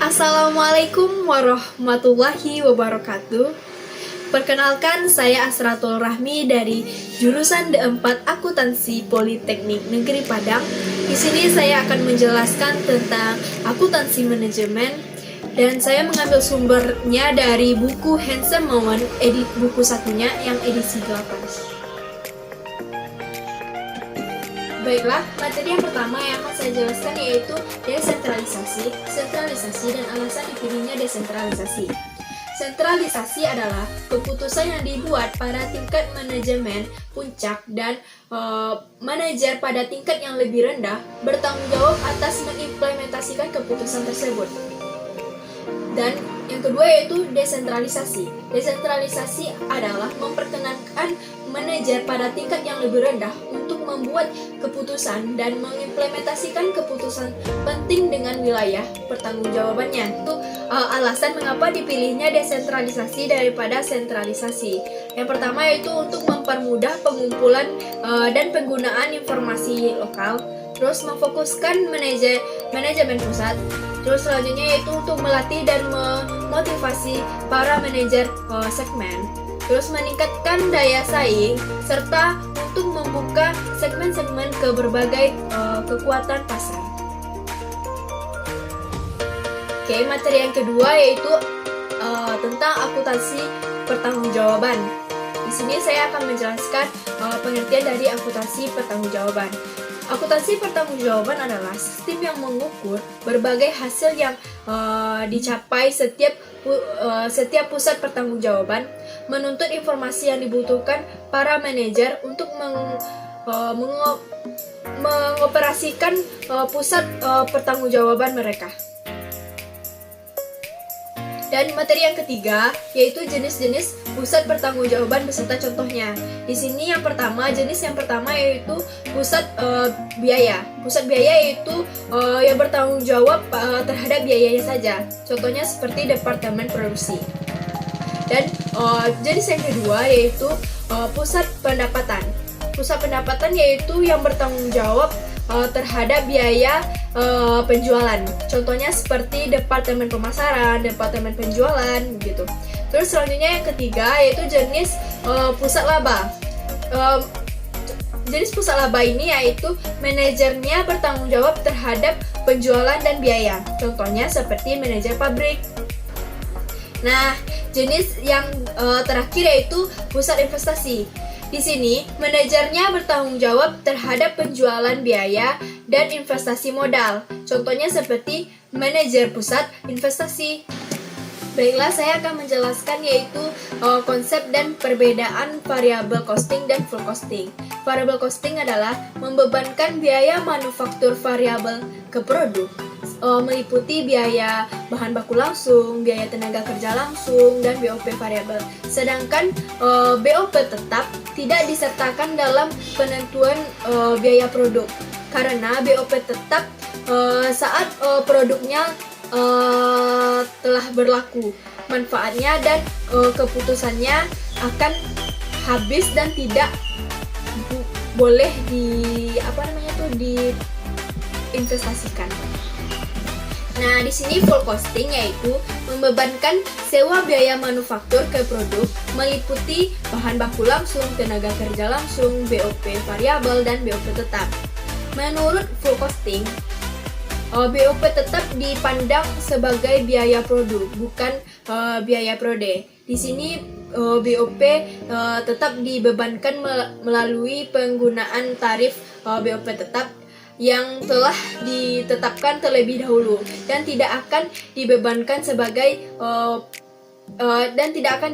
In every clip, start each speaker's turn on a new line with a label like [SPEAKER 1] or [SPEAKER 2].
[SPEAKER 1] Assalamualaikum warahmatullahi wabarakatuh. Perkenalkan, saya Asratul Rahmi dari jurusan D4 Akuntansi Politeknik Negeri Padang. Di sini saya akan menjelaskan tentang akuntansi manajemen dan saya mengambil sumbernya dari buku Handsome Moment edit buku satunya yang edisi 8. Baiklah, materi yang pertama yang akan saya jelaskan yaitu desentralisasi, sentralisasi, dan alasan dipilihnya desentralisasi. Sentralisasi adalah keputusan yang dibuat pada tingkat manajemen puncak dan manajer pada tingkat yang lebih rendah bertanggung jawab atas mengimplementasikan keputusan tersebut. Dan yang kedua yaitu desentralisasi. Desentralisasi adalah memperkenankan manajer pada tingkat yang lebih rendah untuk membuat keputusan dan mengimplementasikan keputusan penting dengan wilayah pertanggungjawabannya. Itu alasan mengapa dipilihnya desentralisasi daripada sentralisasi. Yang pertama yaitu untuk mempermudah pengumpulan dan penggunaan informasi lokal, terus memfokuskan manajemen pusat. Terus selanjutnya yaitu untuk melatih dan memotivasi para manajer segmen. Terus meningkatkan daya saing serta untuk membuka segmen-segmen ke berbagai kekuatan pasar. Oke, materi yang kedua yaitu tentang akuntansi pertanggungjawaban. Di sini saya akan menjelaskan pengertian dari akuntansi pertanggungjawaban. Akuntansi pertanggungjawaban adalah sistem yang mengukur berbagai hasil yang dicapai setiap pusat pertanggungjawaban, menuntut informasi yang dibutuhkan para manajer untuk mengoperasikan pusat pertanggungjawaban mereka. Dan materi yang ketiga yaitu jenis-jenis pusat pertanggungjawaban beserta contohnya. Di sini jenis yang pertama yaitu pusat biaya. Pusat biaya yaitu yang bertanggung jawab terhadap biayanya saja. Contohnya seperti departemen produksi. Dan jenis yang kedua yaitu pusat pendapatan. Pusat pendapatan yaitu yang bertanggung jawab terhadap biaya penjualan. Contohnya seperti departemen pemasaran, departemen penjualan gitu. Terus selanjutnya yang ketiga yaitu jenis pusat laba. Jenis pusat laba ini yaitu manajernya bertanggung jawab terhadap penjualan dan biaya. Contohnya seperti manajer pabrik. Nah, jenis yang terakhir yaitu pusat investasi. Di sini, manajernya bertanggung jawab terhadap penjualan biaya dan investasi modal. Contohnya seperti manajer pusat investasi. Baiklah, saya akan menjelaskan yaitu konsep dan perbedaan variable costing dan full costing. Variable costing adalah membebankan biaya manufaktur variabel ke produk, meliputi biaya bahan baku langsung, biaya tenaga kerja langsung, dan BOP variabel. Sedangkan BOP tetap tidak disertakan dalam penentuan biaya produk, karena BOP tetap saat produknya telah berlaku, manfaatnya dan keputusannya akan habis dan tidak boleh diinvestasikan. Nah, di sini full costing yaitu membebankan sewa biaya manufaktur ke produk, meliputi bahan baku langsung, tenaga kerja langsung, BOP variabel, dan BOP tetap. Menurut full costing, BOP tetap dipandang sebagai biaya produk, bukan biaya prode. Di sini BOP tetap dibebankan melalui penggunaan tarif BOP tetap yang telah ditetapkan terlebih dahulu dan tidak akan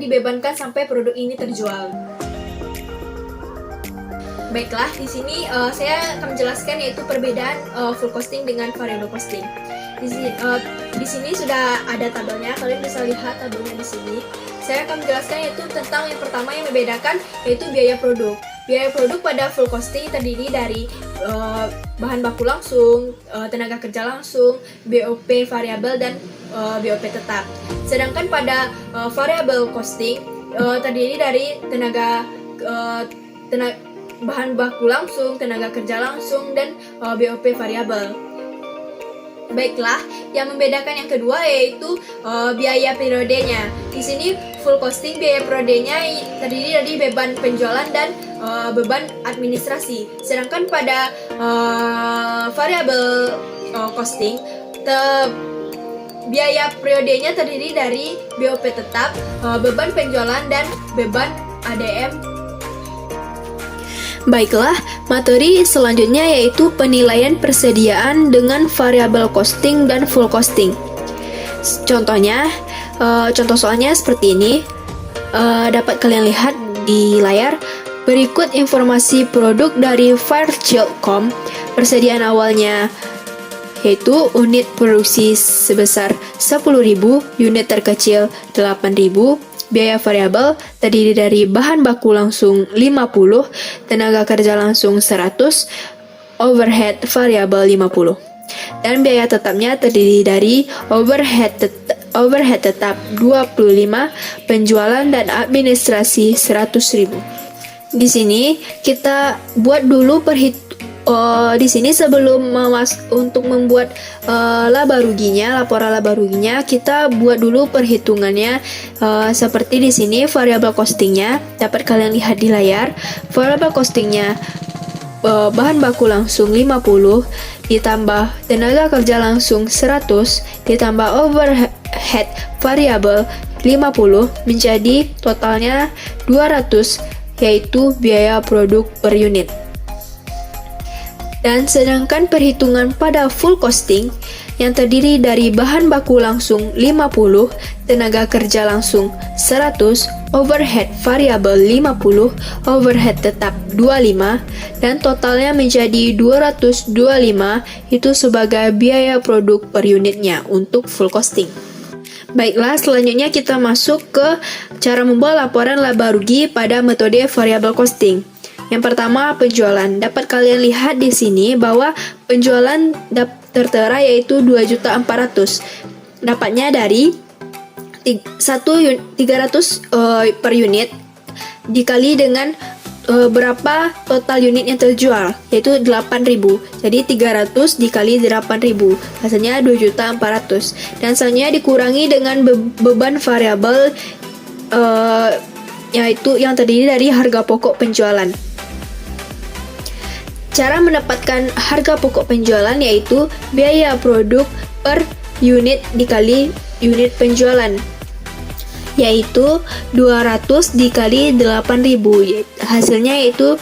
[SPEAKER 1] dibebankan sampai produk ini terjual. Baiklah, di sini saya akan menjelaskan yaitu perbedaan full costing dengan variable costing. Di sini sudah ada tabelnya, kalian bisa lihat tabelnya di sini. Saya akan menjelaskan yaitu tentang yang pertama yang membedakan yaitu biaya produk. Biaya produk pada full costing terdiri dari bahan baku langsung, tenaga kerja langsung, BOP variabel, dan BOP tetap. Sedangkan pada variable costing terdiri dari bahan baku langsung, tenaga kerja langsung, dan BOP variabel. Baiklah, yang membedakan yang kedua yaitu biaya periodenya. Di sini full costing biaya periodenya terdiri dari beban penjualan dan beban administrasi. Sedangkan pada variable costing, biaya periodenya terdiri dari BOP tetap, beban penjualan dan beban ADM. Baiklah, materi selanjutnya yaitu penilaian persediaan dengan variabel costing dan full costing. Contohnya, contoh soalnya seperti ini. Dapat kalian lihat di layar. Berikut informasi produk dari Fairchild.com. Persediaan awalnya yaitu unit produksi sebesar 10.000, unit terkecil 8.000. Biaya variabel terdiri dari bahan baku langsung 50, tenaga kerja langsung 100, overhead variabel 50. Dan biaya tetapnya terdiri dari overhead tetap 25, penjualan dan administrasi 100.000. Di sini kita buat dulu di sini sebelum untuk membuat laporan laba ruginya, kita buat dulu perhitungannya seperti di sini. Variabel costingnya dapat kalian lihat di layar. Variabel costingnya bahan baku langsung 50 ditambah tenaga kerja langsung 100 ditambah overhead variabel 50 menjadi totalnya 200, yaitu biaya produk per unit. Dan sedangkan perhitungan pada full costing yang terdiri dari bahan baku langsung 50, tenaga kerja langsung 100, overhead variabel 50, overhead tetap 25, dan totalnya menjadi 225, itu sebagai biaya produk per unitnya untuk full costing. Baiklah, selanjutnya kita masuk ke cara membuat laporan laba rugi pada metode variable costing. Yang pertama, penjualan. Dapat kalian lihat di sini bahwa penjualan tertera yaitu 2.400.000. Dapatnya dari 300 per unit dikali dengan berapa total unit yang terjual, yaitu 8.000. Jadi 300 dikali 8.000, hasilnya 2.400.000. Dan selanjutnya dikurangi dengan beban variabel yaitu yang terdiri dari harga pokok penjualan. Cara mendapatkan harga pokok penjualan yaitu biaya produk per unit dikali unit penjualan, yaitu 200 dikali 8.000, hasilnya yaitu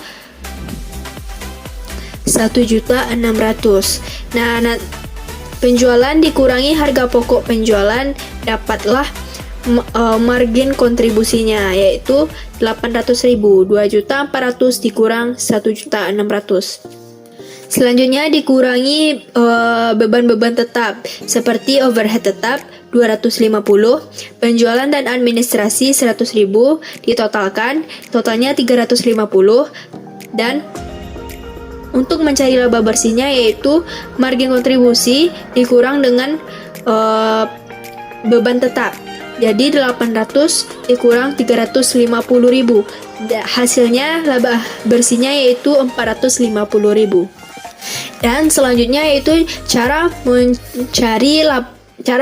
[SPEAKER 1] 1.600.000. Nah, penjualan dikurangi harga pokok penjualan, dapatlah margin kontribusinya yaitu 800.000. 2.400.000 dikurang 1.600.000. Selanjutnya dikurangi beban-beban tetap seperti overhead tetap 250, penjualan dan administrasi 100.000, ditotalkan totalnya 350, dan untuk mencari laba bersihnya yaitu margin kontribusi dikurang dengan beban tetap. Jadi 800 dikurang 350.000. Hasilnya laba bersihnya yaitu 450.000. Dan selanjutnya yaitu cara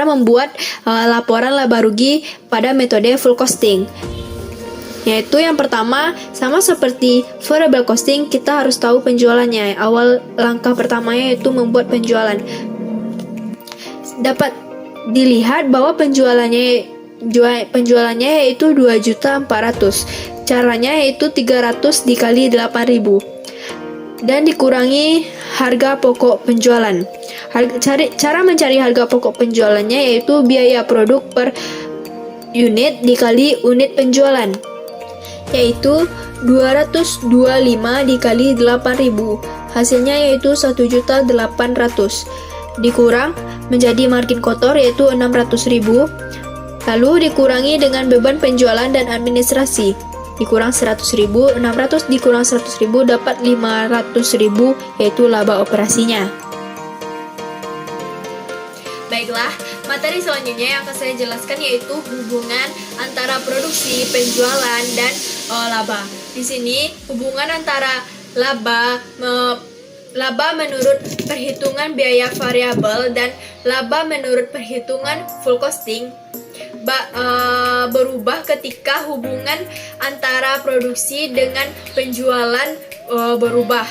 [SPEAKER 1] membuat laporan laba rugi pada metode full costing. Yaitu yang pertama, sama seperti variable costing, kita harus tahu penjualannya. Awal langkah pertamanya yaitu membuat penjualan. Dapat dilihat bahwa penjualannya yaitu 2.400.000. Caranya yaitu 300 dikali 8.000 dan dikurangi harga pokok penjualan. Cara mencari harga pokok penjualannya yaitu biaya produk per unit dikali unit penjualan, yaitu 225 dikali 8.000, hasilnya yaitu 1.800.000, dikurang menjadi margin kotor yaitu 600.000, lalu dikurangi dengan beban penjualan dan administrasi, dikurang 100.000, 600 dikurang 100.000 dapat 500.000, yaitu laba operasinya. Baiklah, materi selanjutnya yang akan saya jelaskan yaitu hubungan antara produksi, penjualan, dan laba. Di sini hubungan antara laba laba menurut perhitungan biaya variabel dan laba menurut perhitungan full costing berubah ketika hubungan antara produksi dengan penjualan berubah.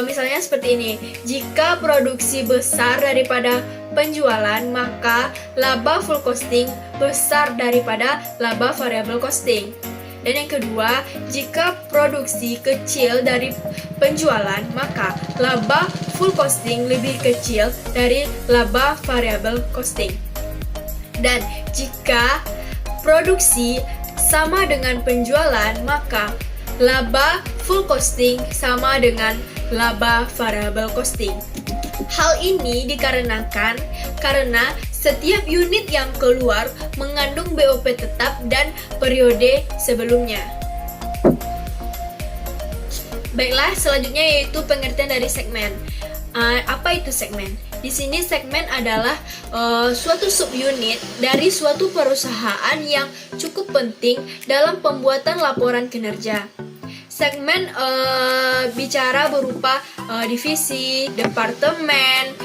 [SPEAKER 1] Misalnya seperti ini, jika produksi besar daripada penjualan, maka laba full costing besar daripada laba variable costing. Dan yang kedua, jika produksi kecil dari penjualan, maka laba full costing lebih kecil dari laba variable costing. Dan jika produksi sama dengan penjualan, maka laba full costing sama dengan laba variable costing. Hal ini dikarenakan karena setiap unit yang keluar mengandung BOP tetap dan periode sebelumnya. Baiklah, selanjutnya yaitu pengertian dari segmen. Apa itu segmen? Di sini segmen adalah suatu subunit dari suatu perusahaan yang cukup penting dalam pembuatan laporan kinerja. Segmen bicara berupa divisi, departemen,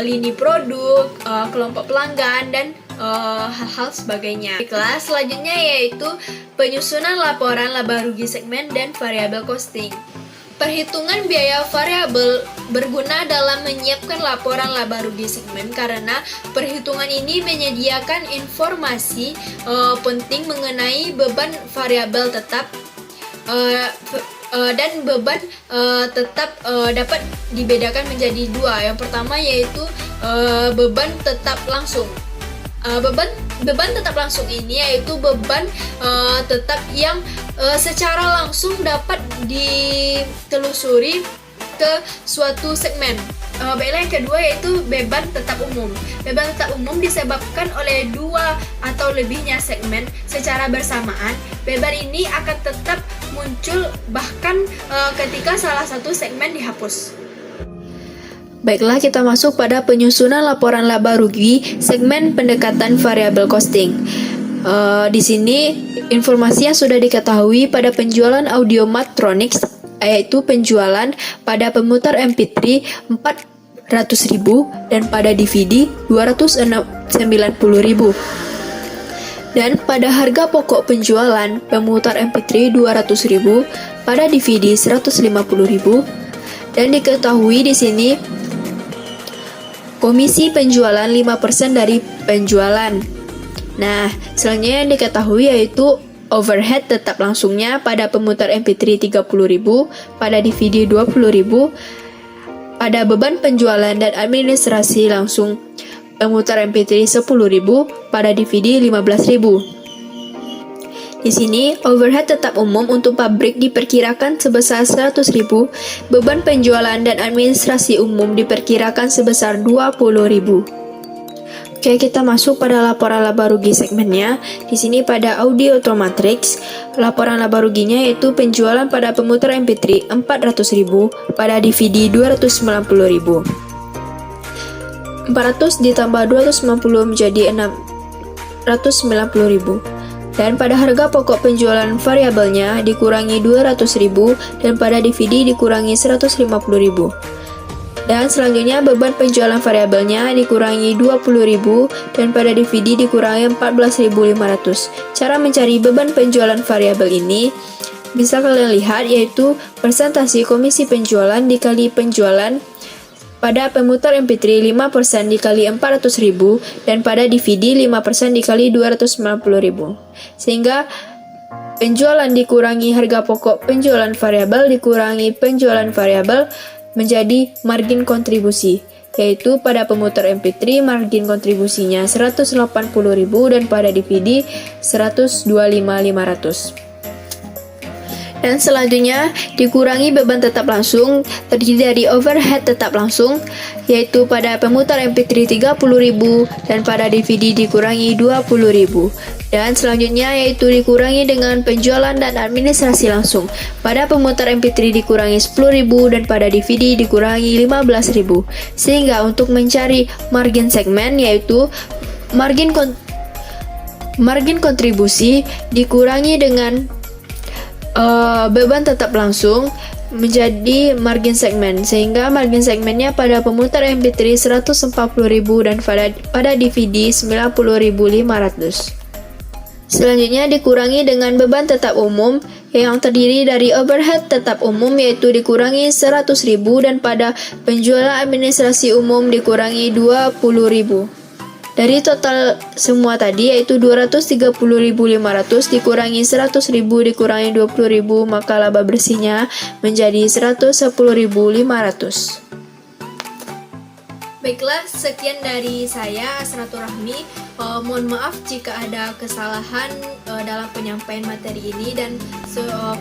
[SPEAKER 1] lini produk, kelompok pelanggan, dan hal-hal sebagainya. Kelas selanjutnya yaitu penyusunan laporan laba rugi segmen dan variabel costing. Perhitungan biaya variabel berguna dalam menyiapkan laporan laba rugi segmen karena perhitungan ini menyediakan informasi penting mengenai beban variabel tetap dan beban tetap dapat dibedakan menjadi dua. Yang pertama yaitu beban tetap langsung. Beban tetap langsung ini yaitu beban tetap yang secara langsung dapat ditelusuri ke suatu segmen. Baiklah, yang kedua yaitu beban tetap umum. Beban tetap umum disebabkan oleh dua atau lebihnya segmen secara bersamaan. Beban ini akan tetap muncul bahkan ketika salah satu segmen dihapus. Baiklah, kita masuk pada penyusunan laporan laba rugi segmen pendekatan variable costing. Di sini informasi yang sudah diketahui pada penjualan audio Matronics, yaitu penjualan pada pemutar MP3 400.000 dan pada DVD 290.000. Dan pada harga pokok penjualan pemutar MP3 200.000, pada DVD 150.000. Dan diketahui di sini komisi penjualan 5% dari penjualan. Nah, selanjutnya yang diketahui yaitu overhead tetap langsungnya pada pemutar MP3 30.000, pada DVD 20.000, pada beban penjualan dan administrasi langsung pemutar MP3 10.000, pada DVD 15.000. Di sini, overhead tetap umum untuk pabrik diperkirakan sebesar 100.000, beban penjualan dan administrasi umum diperkirakan sebesar 20.000. Oke, kita masuk pada laporan laba rugi segmennya. Di sini pada Audio Matrix, laporan laba ruginya yaitu penjualan pada pemutar MP3 400.000, pada DVD 290.000. 400 ditambah 290 menjadi 690.000. Dan pada harga pokok penjualan variabelnya dikurangi 200.000 dan pada DVD dikurangi 150.000. Dan selanjutnya beban penjualan variabelnya dikurangi 20.000 dan pada DVD dikurangi 14.500. Cara mencari beban penjualan variabel ini bisa kalian lihat yaitu persentase komisi penjualan dikali penjualan. Pada pemutar MP3 5% dikali 400.000 dan pada DVD 5% dikali 290.000. Sehingga penjualan dikurangi harga pokok penjualan variabel dikurangi penjualan variabel menjadi margin kontribusi, yaitu pada pemutar MP3 margin kontribusinya 180.000 dan pada DVD 125.500. Dan selanjutnya dikurangi beban tetap langsung terdiri dari overhead tetap langsung, yaitu pada pemutar MP3 30.000 dan pada DVD dikurangi 20.000. Dan selanjutnya yaitu dikurangi dengan penjualan dan administrasi langsung. Pada pemutar MP3 dikurangi 10.000 dan pada DVD dikurangi 15.000. Sehingga untuk mencari margin segmen yaitu margin kontribusi dikurangi dengan beban tetap langsung menjadi margin segmen, sehingga margin segmennya pada pemutar MP3 140.000 dan pada DVD 90.500. Selanjutnya dikurangi dengan beban tetap umum yang terdiri dari overhead tetap umum yaitu dikurangi 100.000 dan pada penjualan administrasi umum dikurangi 20.000. Dari total semua tadi yaitu 230.500 dikurangi 100.000 dikurangi 20.000, maka laba bersihnya menjadi 110.500. Baiklah, sekian dari saya, Asraturahmi. Mohon maaf jika ada kesalahan dalam penyampaian materi ini dan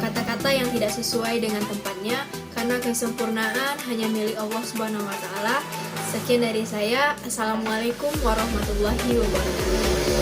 [SPEAKER 1] kata-kata yang tidak sesuai dengan tempatnya, karena kesempurnaan hanya milik Allah Subhanahu wa Ta'ala. Sekian dari saya. Assalamualaikum warahmatullahi wabarakatuh.